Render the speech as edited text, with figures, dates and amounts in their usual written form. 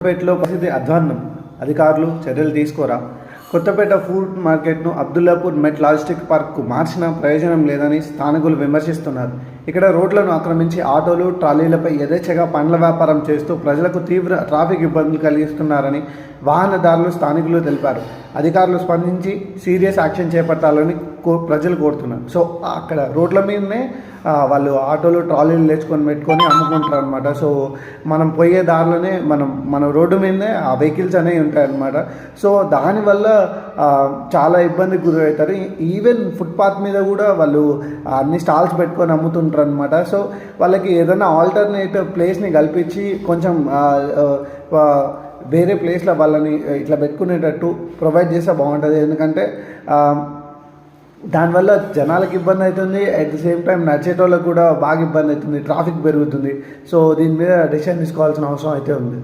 కొత్తపేటలో పరిస్థితి అధ్వాన్నం. అధికారులు చర్యలు తీసుకోరా? కొత్తపేట ఫుడ్ మార్కెట్ను అబ్దుల్లాపూర్ మెట్ లాజిస్టిక్ పార్క్కు మార్చిన ప్రయోజనం లేదని స్థానికులు విమర్శిస్తున్నారు. ఇక్కడ రోడ్లను ఆక్రమించి ఆటోలు, ట్రాలీలపై యథేచ్ఛగా పండ్ల వ్యాపారం చేస్తూ ప్రజలకు తీవ్ర ట్రాఫిక్ ఇబ్బందులు కలిగిస్తున్నారని వాహనదారులు, స్థానికులు తెలిపారు. అధికారులు స్పందించి సీరియస్ యాక్షన్ చేపట్టాలని ప్రజలు కోరుతున్నారు. సో అక్కడ రోడ్ల మీదనే వాళ్ళు ఆటోలు, ట్రాలీలు తెచ్చుకొని పెట్టుకొని అమ్ముకుంటారు అనమాట. సో మనం పోయే దారిలోనే మన రోడ్డు మీదనే ఆ వెహికల్స్ అనేవి ఉంటాయి అన్నమాట. సో దానివల్ల చాలా ఇబ్బందికి గురవుతారు. ఈవెన్ ఫుట్పాత్ మీద కూడా వాళ్ళు అన్ని స్టాల్స్ పెట్టుకొని అమ్ముతుంటారు అనమాట. సో వాళ్ళకి ఏదైనా ఆల్టర్నేటివ్ ప్లేస్ని కల్పించి కొంచెం వేరే ప్లేస్లో వాళ్ళని ఇట్లా పెట్టుకునేటట్టు ప్రొవైడ్ చేస్తే బాగుంటుంది. ఎందుకంటే దానివల్ల జనాలకు ఇబ్బంది అవుతుంది, అట్ ది సేమ్ టైం నడిచేటోళ్ళకు కూడా బాగా ఇబ్బంది అవుతుంది, ట్రాఫిక్ పెరుగుతుంది. సో దీని మీద డెసిషన్ తీసుకోవాల్సిన అవసరం అయితే ఉంది.